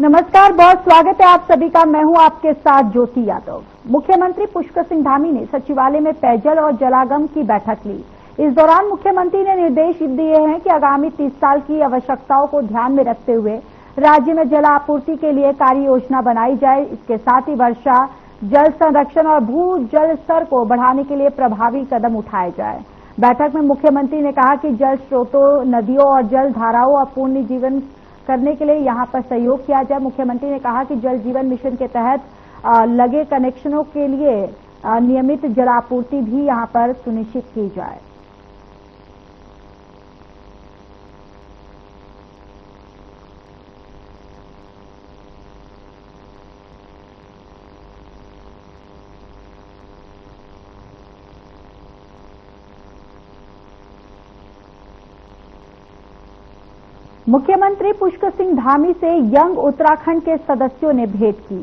नमस्कार, बहुत स्वागत है आप सभी का। मैं हूं आपके साथ ज्योति यादव। मुख्यमंत्री पुष्कर सिंह धामी ने सचिवालय में पेयजल और जलागम की बैठक ली। इस दौरान मुख्यमंत्री ने निर्देश दिए हैं कि आगामी 30 साल की आवश्यकताओं को ध्यान में रखते हुए राज्य में जल आपूर्ति के लिए कार्य योजना बनाई जाए। इसके साथ ही वर्षा जल संरक्षण और भू जल स्तर को बढ़ाने के लिए प्रभावी कदम उठाए जाए। बैठक में मुख्यमंत्री ने कहा कि जल स्रोतों, नदियों और जल धाराओं और पूर्ण जीवन करने के लिए यहां पर सहयोग किया जाए। मुख्यमंत्री ने कहा कि जल जीवन मिशन के तहत लगे कनेक्शनों के लिए नियमित जलापूर्ति भी यहां पर सुनिश्चित की जाए। मुख्यमंत्री पुष्कर सिंह धामी से यंग उत्तराखंड के सदस्यों ने भेंट की।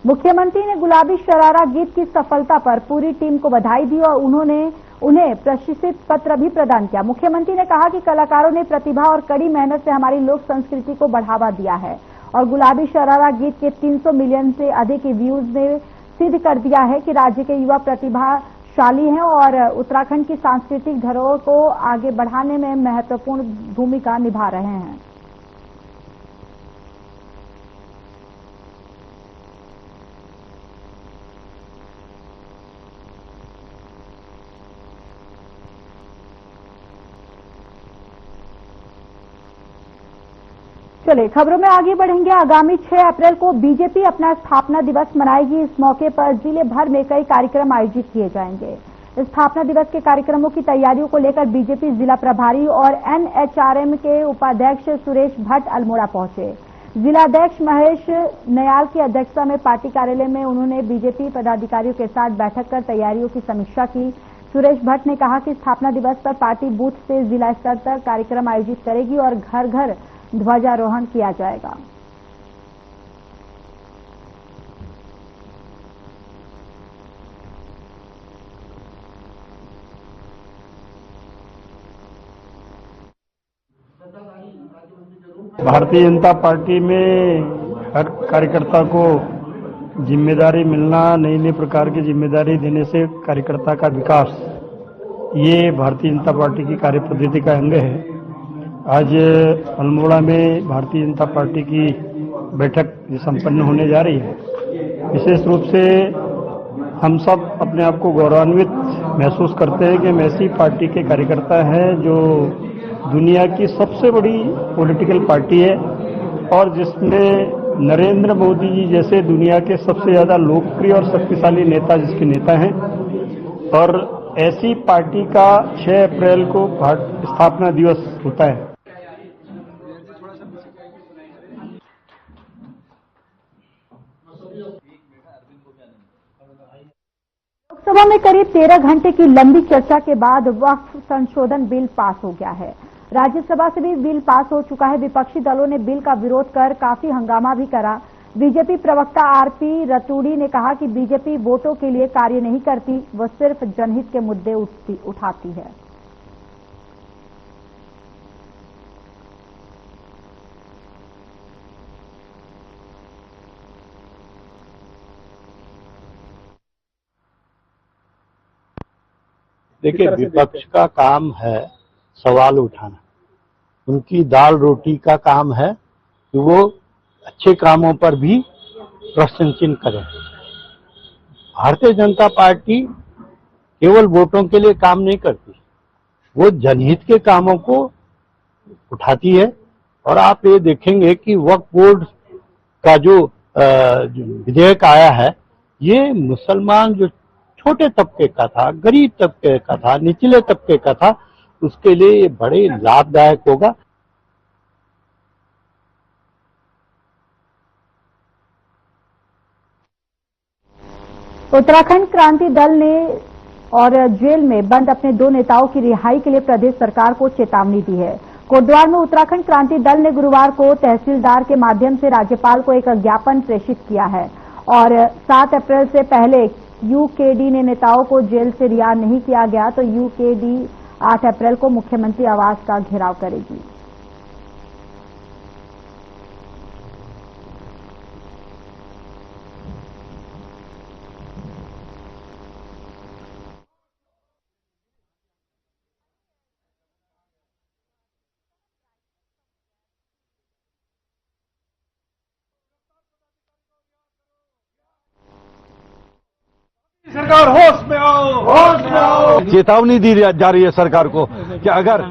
मुख्यमंत्री ने गुलाबी शरारा गीत की सफलता पर पूरी टीम को बधाई दी और उन्हें प्रशस्ति पत्र भी प्रदान किया। मुख्यमंत्री ने कहा कि कलाकारों ने प्रतिभा और कड़ी मेहनत से हमारी लोक संस्कृति को बढ़ावा दिया है और गुलाबी शरारा गीत के 300 मिलियन से अधिक व्यूज ने सिद्ध कर दिया है कि राज्य के युवा प्रतिभाशाली हैं और उत्तराखंड की सांस्कृतिक धरोहर को आगे बढ़ाने में महत्वपूर्ण भूमिका निभा रहे हैं। चलिए खबरों में आगे बढ़ेंगे। आगामी 6 अप्रैल को बीजेपी अपना स्थापना दिवस मनाएगी। इस मौके पर जिले भर में कई कार्यक्रम आयोजित किए जाएंगे। स्थापना दिवस के कार्यक्रमों की तैयारियों को लेकर बीजेपी जिला प्रभारी और एनएचआरएम के उपाध्यक्ष सुरेश भट्ट अल्मोड़ा पहुंचे। जिलाध्यक्ष महेश नयाल की अध्यक्षता में पार्टी कार्यालय में उन्होंने बीजेपी पदाधिकारियों के साथ बैठक कर तैयारियों की समीक्षा की। सुरेश भट्ट ने कहा कि स्थापना दिवस पर पार्टी बूथ से जिला स्तर तक कार्यक्रम आयोजित करेगी और घर घर ध्वजारोहण किया जाएगा। भारतीय जनता पार्टी में हर कार्यकर्ता को जिम्मेदारी मिलना, नई नई प्रकार की जिम्मेदारी देने से कार्यकर्ता का विकास, ये भारतीय जनता पार्टी की कार्यपद्धति का अंग है। आज अल्मोड़ा में भारतीय जनता पार्टी की बैठक संपन्न होने जा रही है। विशेष रूप से हम सब अपने आप को गौरवान्वित महसूस करते हैं कि हम ऐसी पार्टी के कार्यकर्ता हैं जो दुनिया की सबसे बड़ी पॉलिटिकल पार्टी है और जिसमें नरेंद्र मोदी जी जैसे दुनिया के सबसे ज्यादा लोकप्रिय और शक्तिशाली नेता जिसके नेता हैं, और ऐसी पार्टी का 6 अप्रैल को स्थापना दिवस होता है। लोकसभा में करीब 13 घंटे की लंबी चर्चा के बाद वक्फ संशोधन बिल पास हो गया है। राज्यसभा से भी बिल पास हो चुका है। विपक्षी दलों ने बिल का विरोध कर काफी हंगामा भी करा। बीजेपी प्रवक्ता आरपी रतूड़ी ने कहा कि बीजेपी वोटों के लिए कार्य नहीं करती, वह सिर्फ जनहित के मुद्दे उठाती है। देखिए, विपक्ष का काम है सवाल उठाना, उनकी दाल रोटी का काम है कि वो अच्छे कामों पर भी प्रश्न चिन्ह करें। भारतीय जनता पार्टी केवल वोटों के लिए काम नहीं करती, वो जनहित के कामों को उठाती है। और आप ये देखेंगे कि वक्फ बोर्ड का जो विधेयक आया है, ये मुसलमान जो छोटे तबके का था, गरीब तबके का था, निचले तबके का था, उसके लिए ये बड़े लाभदायक होगा। उत्तराखंड क्रांति दल ने और जेल में बंद अपने 2 नेताओं की रिहाई के लिए प्रदेश सरकार को चेतावनी दी है। कोटद्वार में उत्तराखंड क्रांति दल ने गुरुवार को तहसीलदार के माध्यम से राज्यपाल को एक ज्ञापन प्रेषित किया है और 7 अप्रैल से पहले यूकेडी ने नेताओं को जेल से रिहा नहीं किया गया तो यूकेडी 8 अप्रैल को मुख्यमंत्री आवास का घेराव करेगी। सरकार होश में आओ, होश में आओ। चेतावनी दी जा रही है सरकार को कि अगर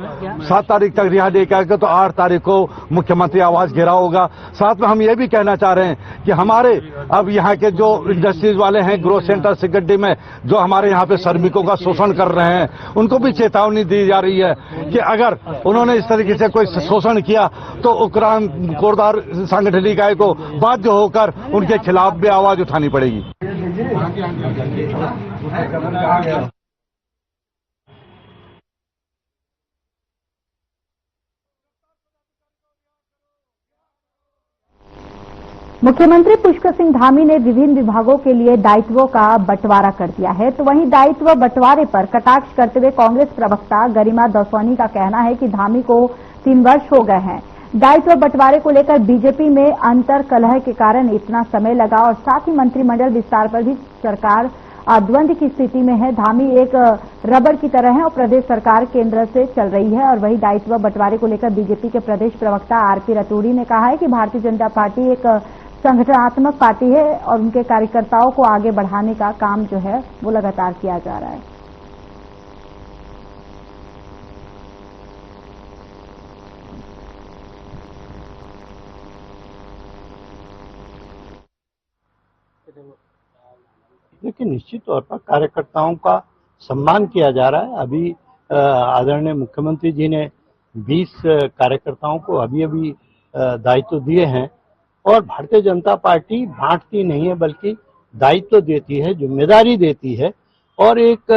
7 तारीख तक रिहा नहीं किया तो 8 तारीख को मुख्यमंत्री आवास घेराव होगा। साथ में हम ये भी कहना चाह रहे हैं कि हमारे अब यहाँ के जो इंडस्ट्रीज वाले हैं, ग्रोथ सेंटर सिकड्डी में जो हमारे यहाँ पे श्रमिकों का शोषण कर रहे हैं, उनको भी चेतावनी दी जा रही है कि अगर उन्होंने इस तरीके से कोई शोषण किया तो उक्रान कोरदार सांगठनिक निकाय को बाध्य होकर उनके खिलाफ भी आवाज उठानी पड़ेगी। मुख्यमंत्री पुष्कर सिंह धामी ने विभिन्न विभागों के लिए दायित्वों का बंटवारा कर दिया है, तो वहीं दायित्व बंटवारे पर कटाक्ष करते हुए कांग्रेस प्रवक्ता गरिमा दसौनी का कहना है कि धामी को 3 वर्ष हो गए हैं। दायित्व बंटवारे को लेकर बीजेपी में अंतर कलह के कारण इतना समय लगा और साथ ही मंत्रिमंडल विस्तार पर भी सरकार द्वंद्व की स्थिति में है। धामी एक रबड़ की तरह है और प्रदेश सरकार केंद्र से चल रही है। और वही दायित्व बंटवारे को लेकर बीजेपी के प्रदेश प्रवक्ता आरपी रतूड़ी ने कहा है कि भारतीय जनता पार्टी एक संगठनात्मक पार्टी है और उनके कार्यकर्ताओं को आगे बढ़ाने का काम जो है वो लगातार किया जा रहा है। देखिए, निश्चित तौर पर कार्यकर्ताओं का सम्मान किया जा रहा है। अभी आदरणीय मुख्यमंत्री जी ने 20 कार्यकर्ताओं को अभी दायित्व दिए हैं और भारतीय जनता पार्टी बांटती नहीं है बल्कि दायित्व देती है, जिम्मेदारी देती है। और एक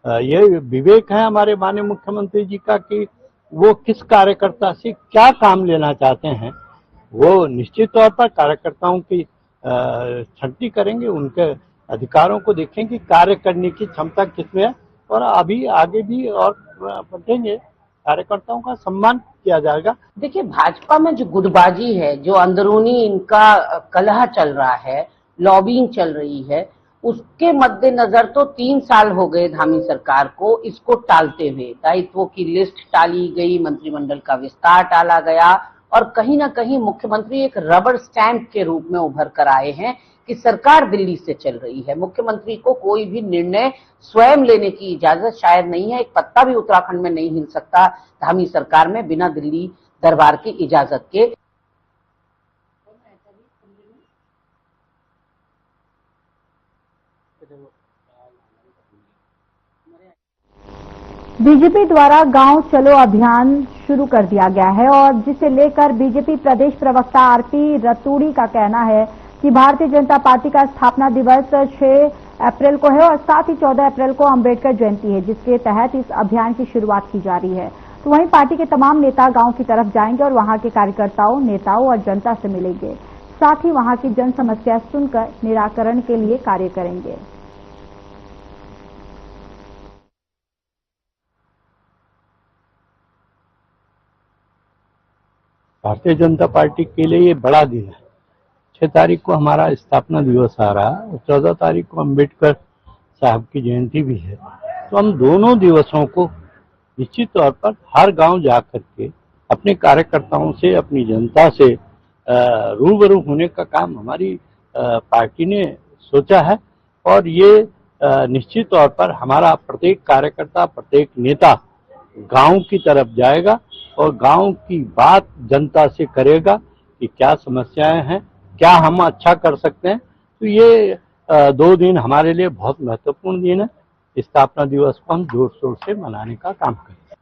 ये विवेक है हमारे माननीय मुख्यमंत्री जी का कि वो किस कार्यकर्ता से क्या काम लेना चाहते हैं। वो निश्चित तौर पर कार्यकर्ताओं की छंटी करेंगे, उनके अधिकारों को देखेंगे, कार्य करने की क्षमता किसमें है और अभी आगे भी और बढ़ेंगे। कार्यकर्ताओं का सम्मान किया जाएगा। देखिए, भाजपा में जो गुटबाजी है, जो अंदरूनी इनका कलह चल रहा है, लॉबिंग चल रही है, उसके मद्देनजर तो 3 साल हो गए धामी सरकार को इसको टालते हुए। दायित्वों की लिस्ट टाली गई, मंत्रिमंडल का विस्तार टाला गया और कहीं ना कहीं मुख्यमंत्री एक रबर स्टैंप के रूप में उभर कर आए हैं कि सरकार दिल्ली से चल रही है। मुख्यमंत्री को कोई भी निर्णय स्वयं लेने की इजाजत शायद नहीं है। एक पत्ता भी उत्तराखंड में नहीं हिल सकता धामी सरकार में बिना दिल्ली दरबार की इजाजत के। बीजेपी द्वारा गांव चलो अभियान शुरू कर दिया गया है और जिसे लेकर बीजेपी प्रदेश प्रवक्ता आरपी रतूड़ी का कहना है कि भारतीय जनता पार्टी का स्थापना दिवस 6 अप्रैल को है और साथ ही 14 अप्रैल को अंबेडकर जयंती है, जिसके तहत इस अभियान की शुरुआत की जा रही है। तो वहीं पार्टी के तमाम नेता गांव की तरफ जाएंगे और वहां के कार्यकर्ताओं, नेताओं और जनता से मिलेंगे, साथ ही वहां की जन समस्या सुनकर निराकरण के लिए कार्य करेंगे। भारतीय जनता पार्टी के लिए ये बड़ा दिन है। 6 तारीख को हमारा स्थापना दिवस आ रहा है और 14 तारीख को अंबेडकर साहब की जयंती भी है। तो हम दोनों दिवसों को निश्चित तौर पर हर गांव जा करके अपने कार्यकर्ताओं से, अपनी जनता से रूबरू होने का काम हमारी पार्टी ने सोचा है। और ये निश्चित तौर पर हमारा प्रत्येक कार्यकर्ता, प्रत्येक नेता गांव की तरफ जाएगा और गांव की बात जनता से करेगा कि क्या समस्याएं हैं, क्या हम अच्छा कर सकते हैं। तो ये 2 दिन हमारे लिए बहुत महत्वपूर्ण दिन है। स्थापना दिवस को हम जोर शोर से मनाने का काम करेंगे।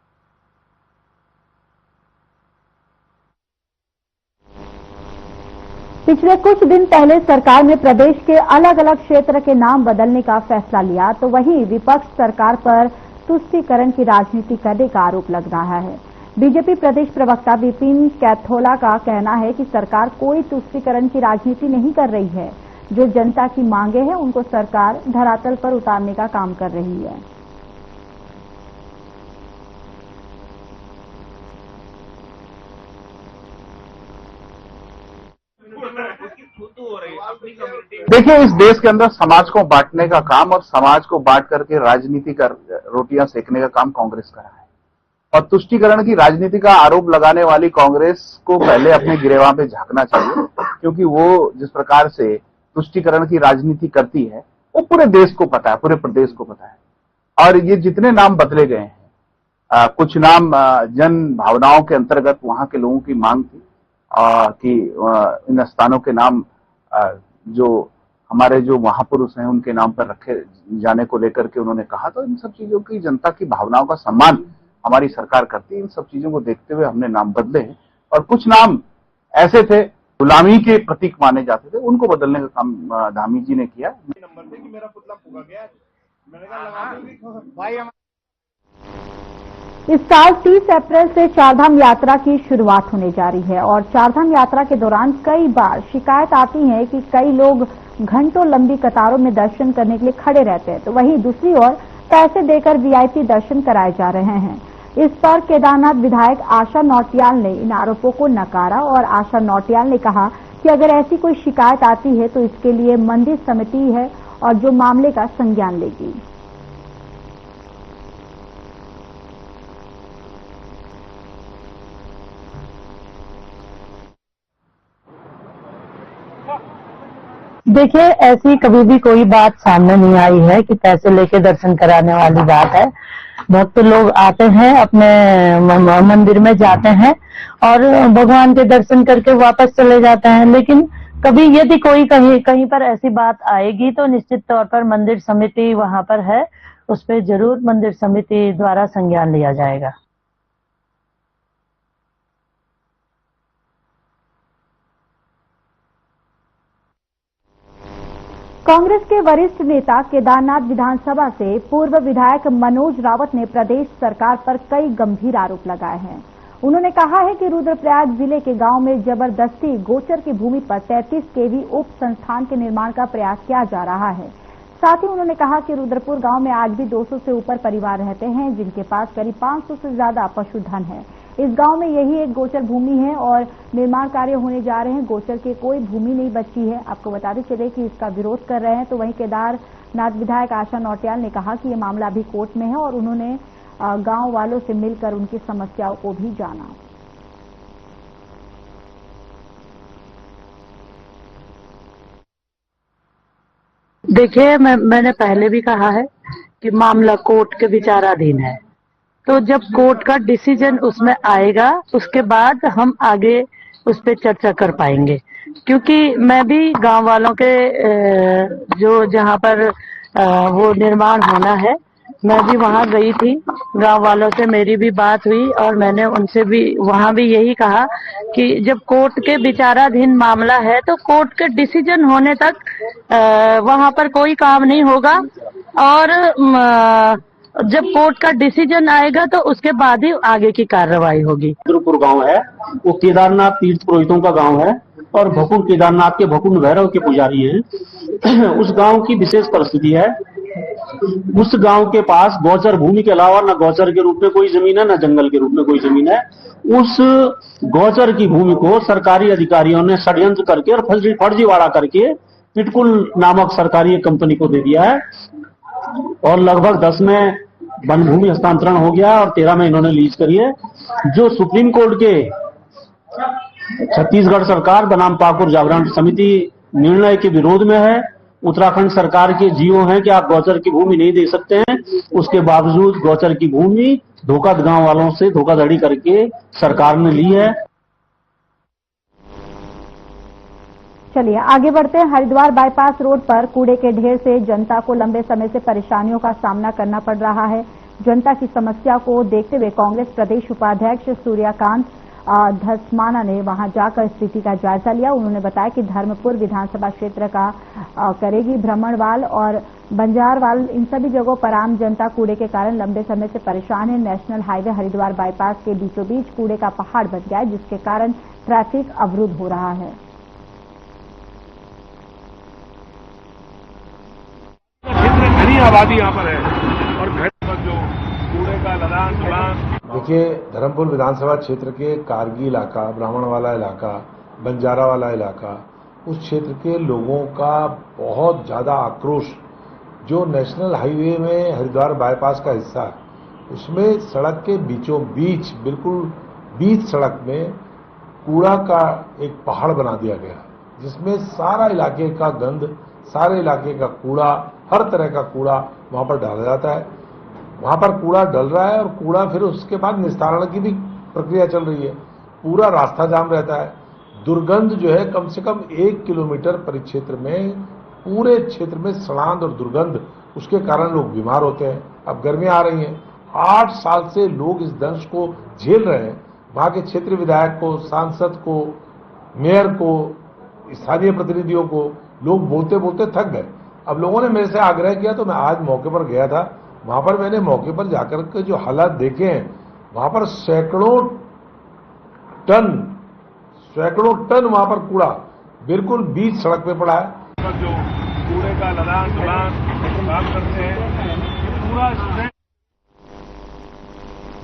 पिछले कुछ दिन पहले सरकार ने प्रदेश के अलग अलग क्षेत्र के नाम बदलने का फैसला लिया, तो वहीं विपक्ष सरकार पर तुष्टीकरण की राजनीति करने का आरोप लग रहा है। बीजेपी प्रदेश प्रवक्ता विपिन कैथोला का कहना है कि सरकार कोई तुष्टीकरण की राजनीति नहीं कर रही है। जो जनता की मांगे हैं उनको सरकार धरातल पर उतारने का काम कर रही है। देखिए, इस देश के अंदर समाज को बांटने का काम और समाज को बांट करके राजनीति कर रोटियां सेकने का काम कांग्रेस कर रहा है। और तुष्टीकरण की राजनीति का आरोप लगाने वाली कांग्रेस को पहले अपने गिरेबान पे झांकना चाहिए, क्योंकि वो जिस प्रकार से तुष्टीकरण की राजनीति करती है वो पूरे देश को पता है, पूरे प्रदेश को पता है। और ये जितने नाम बदले गए हैं, कुछ नाम जन भावनाओं के अंतर्गत वहां के लोगों की मांग थी कि इन स्थानों के नाम जो हमारे जो महापुरुष हैं उनके नाम पर रखे जाने को लेकर के उन्होंने कहा। तो इन सब चीजों की, जनता की भावनाओं का सम्मान हमारी सरकार करती है। इन सब चीजों को देखते हुए हमने नाम बदले हैं और कुछ नाम ऐसे थे गुलामी के प्रतीक माने जाते थे, उनको बदलने का काम धामी जी ने किया। नंबर थे कि मेरा पुतला फूका गया, मैंने कहा लगा भाई। इस साल 30 अप्रैल से चारधाम यात्रा की शुरुआत होने जा रही है और चारधाम यात्रा के दौरान कई बार शिकायत आती है कि कई लोग घंटों लंबी कतारों में दर्शन करने के लिए खड़े रहते हैं, तो वहीं दूसरी ओर पैसे देकर वीआईपी दर्शन कराए जा रहे हैं। इस पर केदारनाथ विधायक आशा नौटियाल ने इन आरोपों को नकारा और आशा नौटियाल ने कहा कि अगर ऐसी कोई शिकायत आती है तो इसके लिए मंदिर समिति है और जो मामले का संज्ञान लेगी। देखिए, ऐसी कभी भी कोई बात सामने नहीं आई है कि पैसे लेके दर्शन कराने वाली बात है। भक्त लोग आते हैं, अपने मंदिर में जाते हैं और भगवान के दर्शन करके वापस चले जाते हैं। लेकिन कभी यदि कोई कहीं पर ऐसी बात आएगी तो निश्चित तौर पर मंदिर समिति वहां पर है, उस पर जरूर मंदिर समिति द्वारा संज्ञान लिया जाएगा। कांग्रेस के वरिष्ठ नेता केदारनाथ विधानसभा से पूर्व विधायक मनोज रावत ने प्रदेश सरकार पर कई गंभीर आरोप लगाए हैं। उन्होंने कहा है कि रुद्रप्रयाग जिले के गांव में जबरदस्ती गोचर की भूमि पर 33 केवी उप संस्थान के निर्माण का प्रयास किया जा रहा है। साथ ही उन्होंने कहा कि रुद्रपुर गांव में आज भी 200 से ऊपर परिवार रहते हैं, जिनके पास करीब 500 से ज्यादा पशुधन है। इस गांव में यही एक गोचर भूमि है और निर्माण कार्य होने जा रहे हैं। गोचर की कोई भूमि नहीं बची है। आपको बताते चले कि इसका विरोध कर रहे हैं। तो वहीं केदारनाथ विधायक आशा नौटियाल ने कहा कि ये मामला अभी कोर्ट में है और उन्होंने गांव वालों से मिलकर उनकी समस्याओं को भी जाना। देखिए, मैंने पहले भी कहा है कि मामला कोर्ट के विचाराधीन है, तो जब कोर्ट का डिसीजन उसमें आएगा उसके बाद हम आगे उस पर चर्चा कर पाएंगे। क्योंकि मैं भी गांव वालों के जो जहां पर वो निर्माण होना है, मैं भी वहां गई थी, गांव वालों से मेरी भी बात हुई और मैंने उनसे भी वहां भी यही कहा कि जब कोर्ट के विचाराधीन मामला है तो कोर्ट के डिसीजन होने तक वहां पर कोई काम नहीं होगा और जब कोर्ट का डिसीजन आएगा तो उसके बाद ही आगे की कार्रवाई होगी। रुद्रपुर गांव है, वो केदारनाथ तीर्थ पुरोहितों का गांव है और भकुंड केदारनाथ के भकुंड भैरव के पुजारी हैं। उस गांव की विशेष परिस्थिति है, उस गांव के पास गौचर भूमि के अलावा न गौचर के रूप में कोई जमीन है, न जंगल के रूप में कोई जमीन है। उस गौचर की भूमि को सरकारी अधिकारियों ने षड्यंत्र करके और फर्जीवाड़ा करके पिटकुल नामक सरकारी एक कंपनी को दे दिया है और लगभग 10 में वन भूमि हस्तांतरण हो गया और 13 में इन्होंने लीज करी है। जो सुप्रीम कोर्ट के छत्तीसगढ़ सरकार बनाम पाकुर जागरण समिति निर्णय के विरोध में है। उत्तराखंड सरकार के जीओ हैं कि आप गौचर की भूमि नहीं दे सकते हैं, उसके बावजूद गौचर की भूमि गांव वालों से धोखाधड़ी करके सरकार ने ली है। चलिए आगे बढ़ते हैं। हरिद्वार बाईपास रोड पर कूड़े के ढेर से जनता को लंबे समय से परेशानियों का सामना करना पड़ रहा है। जनता की समस्या को देखते हुए कांग्रेस प्रदेश उपाध्यक्ष सूर्यकांत धस्माना ने वहां जाकर स्थिति का जायजा लिया। उन्होंने बताया कि धर्मपुर विधानसभा क्षेत्र का करेगी भ्रमणवाल और बंजारवाल, इन सभी जगहों पर आम जनता कूड़े के कारण लंबे समय से परेशान है। नेशनल हाईवे हरिद्वार बाईपास के बीचों बीच कूड़े का पहाड़ बन गया है, जिसके कारण ट्रैफिक अवरुद्ध हो रहा है। घनी आबादी यहाँ पर है और घर पर जो कूड़े का लदान। देखिए, धर्मपुर विधानसभा क्षेत्र के कारगी इलाका, ब्राह्मण वाला इलाका, बंजारा वाला इलाका, उस क्षेत्र के लोगों का बहुत ज्यादा आक्रोश, जो नेशनल हाईवे में हरिद्वार बाईपास का हिस्सा है, उसमें सड़क के बीचों बीच, बिल्कुल बीच सड़क में कूड़ा का एक पहाड़ बना दिया गया, जिसमें सारा इलाके का गंद सारे इलाके का कूड़ा, हर तरह का कूड़ा वहां पर डाला जाता है। वहां पर कूड़ा डल रहा है और कूड़ा फिर उसके बाद निस्तारण की भी प्रक्रिया चल रही है। पूरा रास्ता जाम रहता है। दुर्गंध जो है कम से कम 1 किलोमीटर परिक्षेत्र में, पूरे क्षेत्र में सड़ांध और दुर्गंध, उसके कारण लोग बीमार होते हैं। अब गर्मियां आ रही हैं, 8 साल से लोग इस दंश को झेल रहे हैं। वहां के क्षेत्रीय विधायक को, सांसद को, मेयर को, स्थानीय प्रतिनिधियों को लोग बोलते बोलते थक गए। अब लोगों ने मेरे से आग्रह किया तो मैं आज मौके पर गया था। वहां पर मैंने मौके पर जाकर के जो हालात देखे हैं, वहां पर सैकड़ों टन वहां पर कूड़ा बिल्कुल बीच सड़क पे पड़ा है। जो कूड़े का लदान काम करते हैं, पूरा स्ट्रेंथ।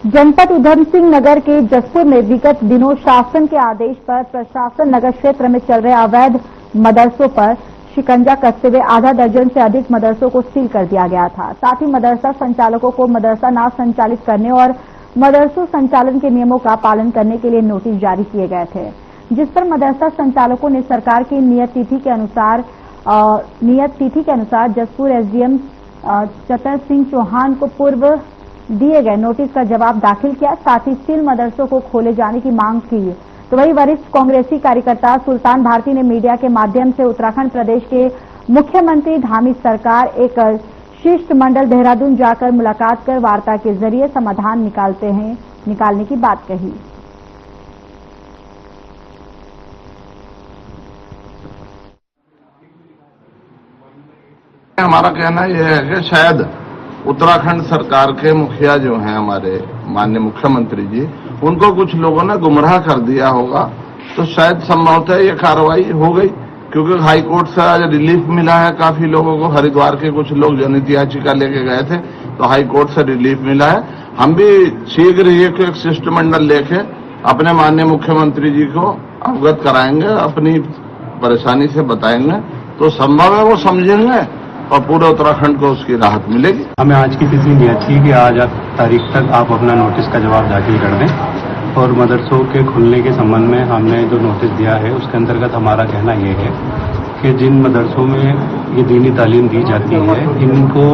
जनपद उधम सिंह नगर के जसपुर में विगत दिनों शासन के आदेश पर प्रशासन नगर क्षेत्र में चल रहे अवैध मदरसों पर शिकंजा कसते हुए आधा दर्जन से अधिक मदरसों को सील कर दिया गया था। साथ ही मदरसा संचालकों को मदरसा ना संचालित करने और मदरसों संचालन के नियमों का पालन करने के लिए नोटिस जारी किए गए थे, जिस पर मदरसा संचालकों ने सरकार की नियत तिथि के अनुसार जसपुर एसडीएम चतर सिंह चौहान को पूर्व दिए गए नोटिस का जवाब दाखिल किया। साथ ही सील मदरसों को खोले जाने की मांग की। तो वही वरिष्ठ कांग्रेसी कार्यकर्ता सुल्तान भारती ने मीडिया के माध्यम से उत्तराखंड प्रदेश के मुख्यमंत्री धामी सरकार एक शिष्टमंडल देहरादून जाकर मुलाकात कर वार्ता के जरिए समाधान निकालने की बात कही। हमारा कहना यह है कि शायद उत्तराखंड सरकार के मुखिया जो हैं हमारे माननीय मुख्यमंत्री जी, उनको कुछ लोगों ने गुमराह कर दिया होगा, तो शायद संभवतः ये कार्रवाई हो गई, क्योंकि हाई कोर्ट से आज रिलीफ मिला है काफी लोगों को। हरिद्वार के कुछ लोग जनहित याचिका लेके गए थे तो हाई कोर्ट से रिलीफ मिला है। हम भी शीघ्र ही एक शिष्टमंडल लेके अपने माननीय मुख्यमंत्री जी को अवगत कराएंगे, अपनी परेशानी से बताएंगे, तो संभव है वो समझेंगे और पूरे उत्तराखंड को उसकी राहत मिलेगी। हमें आज की तिथि नियत थी कि आज तारीख तक आप अपना नोटिस का जवाब दाखिल कर दें और मदरसों के खुलने के संबंध में हमने जो नोटिस दिया है उसके अंतर्गत हमारा कहना ये है कि जिन मदरसों में ये दीनी तालीम दी जाती है, इनको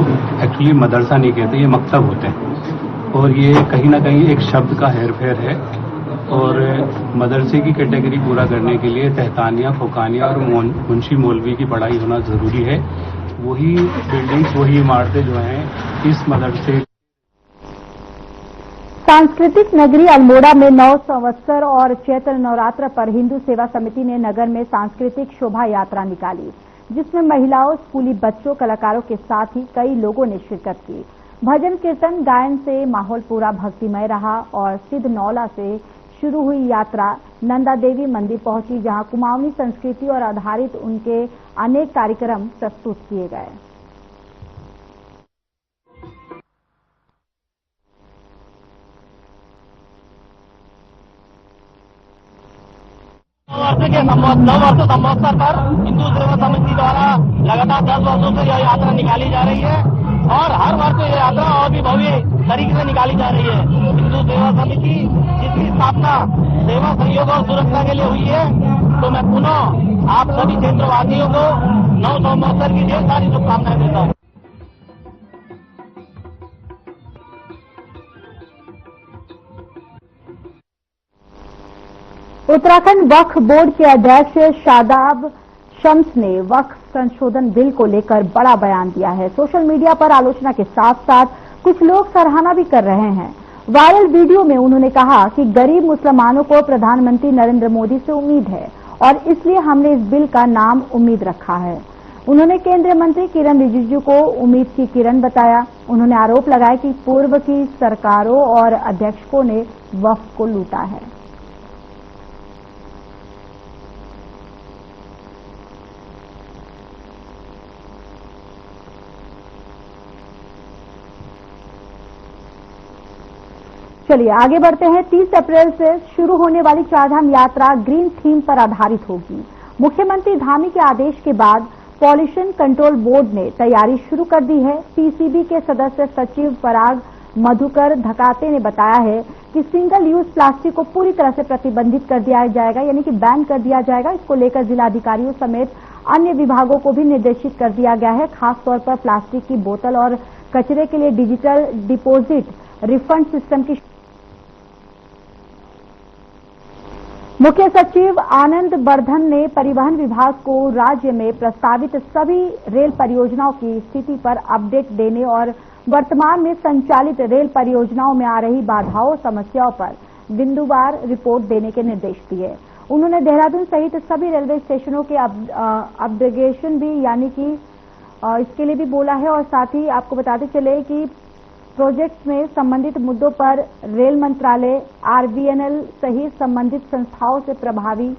एक्चुअली मदरसा नहीं कहते, ये मकतब होते हैं और ये कहीं ना कहीं एक शब्द का हेरफेर है। और मदरसे की कैटेगरी पूरा करने के लिए तहतानिया, फुकानिया और मुंशी मौलवी की पढ़ाई होना जरूरी है। वही बिल्डिंग्स, वही इमारतें जो हैं इस मदरसे। सांस्कृतिक नगरी अल्मोड़ा में 9 संवत्सर और चैत्र नवरात्र पर हिंदू सेवा समिति ने नगर में सांस्कृतिक शोभा यात्रा निकाली, जिसमें महिलाओं, स्कूली बच्चों, कलाकारों के साथ ही कई लोगों ने शिरकत की। भजन कीर्तन गायन से माहौल पूरा भक्तिमय रहा और सिद्धनौला से शुरू हुई यात्रा नंदा देवी मंदिर पहुंची, जहां कुमाऊनी संस्कृति और आधारित उनके अनेक कार्यक्रम प्रस्तुत किए गए। नववर्ष संवत्सर पर हिंदू सेवा समिति द्वारा लगातार 10 वर्षों से यह यात्रा निकाली जा रही है और हर वर्ष यह यात्रा और भी भव्य तरीके से निकाली जा रही है। हिंदू सेवा समिति जिसकी स्थापना सेवा, सहयोग और सुरक्षा के लिए हुई है, तो मैं पुनः आप सभी क्षेत्रवासियों को 9 संवत्सर की ढेर सारी शुभकामनाएं देता हूँ। उत्तराखंड वक्फ बोर्ड के अध्यक्ष शादाब शम्स ने वक्फ संशोधन बिल को लेकर बड़ा बयान दिया है। सोशल मीडिया पर आलोचना के साथ साथ कुछ लोग सराहना भी कर रहे हैं। वायरल वीडियो में उन्होंने कहा कि गरीब मुसलमानों को प्रधानमंत्री नरेंद्र मोदी से उम्मीद है और इसलिए हमने इस बिल का नाम उम्मीद रखा है। उन्होंने केंद्रीय मंत्री किरण रिजिजू को उम्मीद की किरण बताया। उन्होंने आरोप लगाया कि पूर्व की सरकारों और अध्यक्षों ने वक्फ को लूटा है। चलिए आगे बढ़ते हैं। 30 अप्रैल से शुरू होने वाली चारधाम यात्रा ग्रीन थीम पर आधारित होगी। मुख्यमंत्री धामी के आदेश के बाद पॉल्यूशन कंट्रोल बोर्ड ने तैयारी शुरू कर दी है। पीसीबी के सदस्य सचिव पराग मधुकर धकाते ने बताया है कि सिंगल यूज प्लास्टिक को पूरी तरह से प्रतिबंधित कर दिया जाएगा, यानी कि बैन कर दिया जाएगा। इसको लेकर जिलाधिकारियों समेत अन्य विभागों को भी निर्देशित कर दिया गया है। खासतौर पर प्लास्टिक की बोतल और कचरे के लिए डिजिटल डिपॉजिट रिफंड सिस्टम की मुख्य सचिव आनंद बर्धन ने परिवहन विभाग को राज्य में प्रस्तावित सभी रेल परियोजनाओं की स्थिति पर अपडेट देने और वर्तमान में संचालित रेल परियोजनाओं में आ रही बाधाओं समस्याओं पर बिंदुवार रिपोर्ट देने के निर्देश दिए। उन्होंने देहरादून सहित सभी रेलवे स्टेशनों के अपग्रेडेशन भी यानी कि इसके लिए भी बोला है और साथ ही आपको बताते चले कि प्रोजेक्ट में संबंधित मुद्दों पर रेल मंत्रालय, आरबीएनएल सहित संबंधित संस्थाओं से प्रभावी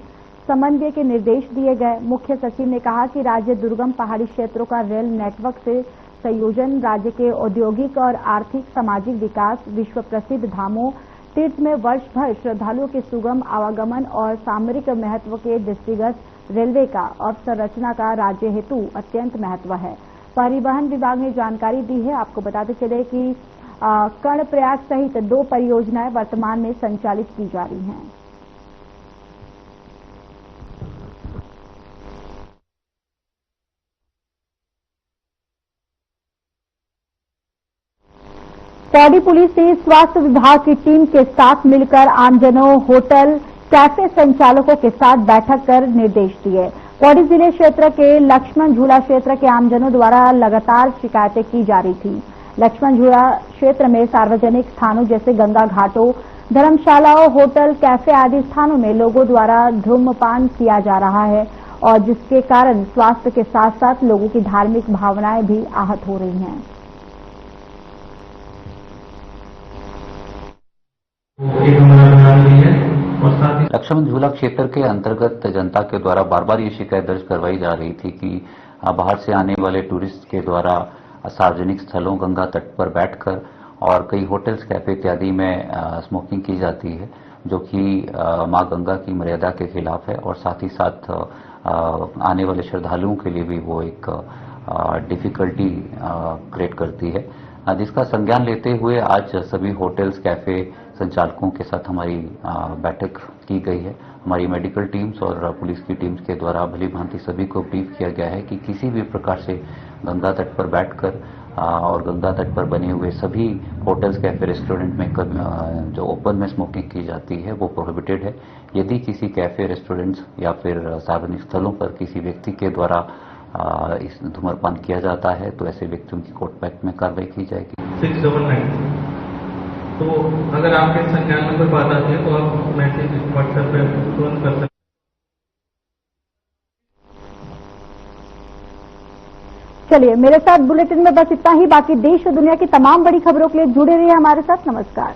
समन्वय के निर्देश दिए गए। मुख्य सचिव ने कहा कि राज्य दुर्गम पहाड़ी क्षेत्रों का रेल नेटवर्क से संयोजन राज्य के औद्योगिक और आर्थिक सामाजिक विकास, विश्व प्रसिद्ध धामों तीर्थ में वर्ष भर श्रद्धालुओं के सुगम आवागमन और सामरिक महत्व के दृष्टिगत रेलवे का अवसंरचना का राज्य हेतु अत्यंत महत्व है। परिवहन विभाग ने जानकारी दी है। आपको बताते चले कि कर्णप्रयाग सहित 2 परियोजनाएं वर्तमान में संचालित की जा रही हैं। पौड़ी पुलिस ने स्वास्थ्य विभाग की टीम के साथ मिलकर आमजनों, होटल, कैफे संचालकों के साथ बैठक कर निर्देश दिए। पौड़ी जिले क्षेत्र के लक्ष्मण झूला क्षेत्र के आमजनों द्वारा लगातार शिकायतें की जा रही थी। लक्ष्मण झूला क्षेत्र में सार्वजनिक स्थानों जैसे गंगा घाटों, धर्मशालाओं, होटल, कैफे आदि स्थानों में लोगों द्वारा धूम्रपान किया जा रहा है और जिसके कारण स्वास्थ्य के साथ साथ लोगों की धार्मिक भावनाएं भी आहत हो रही हैं। लक्ष्मण झूला क्षेत्र के अंतर्गत जनता के द्वारा बार बार ये शिकायत दर्ज करवाई जा रही थी कि बाहर से आने वाले टूरिस्ट के द्वारा सार्वजनिक स्थलों, गंगा तट पर बैठकर और कई होटल्स, कैफे इत्यादि में स्मोकिंग की जाती है, जो कि मां गंगा की मर्यादा के खिलाफ है और साथ ही साथ आने वाले श्रद्धालुओं के लिए भी वो एक डिफिकल्टी क्रिएट करती है, जिसका संज्ञान लेते हुए आज सभी होटल्स, कैफे संचालकों के साथ हमारी बैठक की गई है। हमारी मेडिकल टीम्स और पुलिस की टीम्स के द्वारा भली भांति सभी को ब्रीफ किया गया है कि किसी भी प्रकार से गंगा तट पर बैठकर और गंगा तट पर बने हुए सभी होटल्स, कैफे, रेस्टोरेंट में जो ओपन में स्मोकिंग की जाती है वो प्रोहिबिटेड है। यदि किसी कैफे, रेस्टोरेंट्स या फिर सार्वजनिक स्थलों पर किसी व्यक्ति के द्वारा इस धूम्रपान किया जाता है तो ऐसे व्यक्तियों की कोर्ट पैक्ट में कार्रवाई की जाएगी। 699 तो अगर आपके संज्ञान में कोई बात आती है तो आप मैसेज व्हाट्सएप पे तुरंत कर सकते हैं। चलिए, मेरे साथ बुलेटिन में बस इतना ही। बाकी देश और दुनिया की तमाम बड़ी खबरों के लिए जुड़े रहिए हमारे साथ। नमस्कार।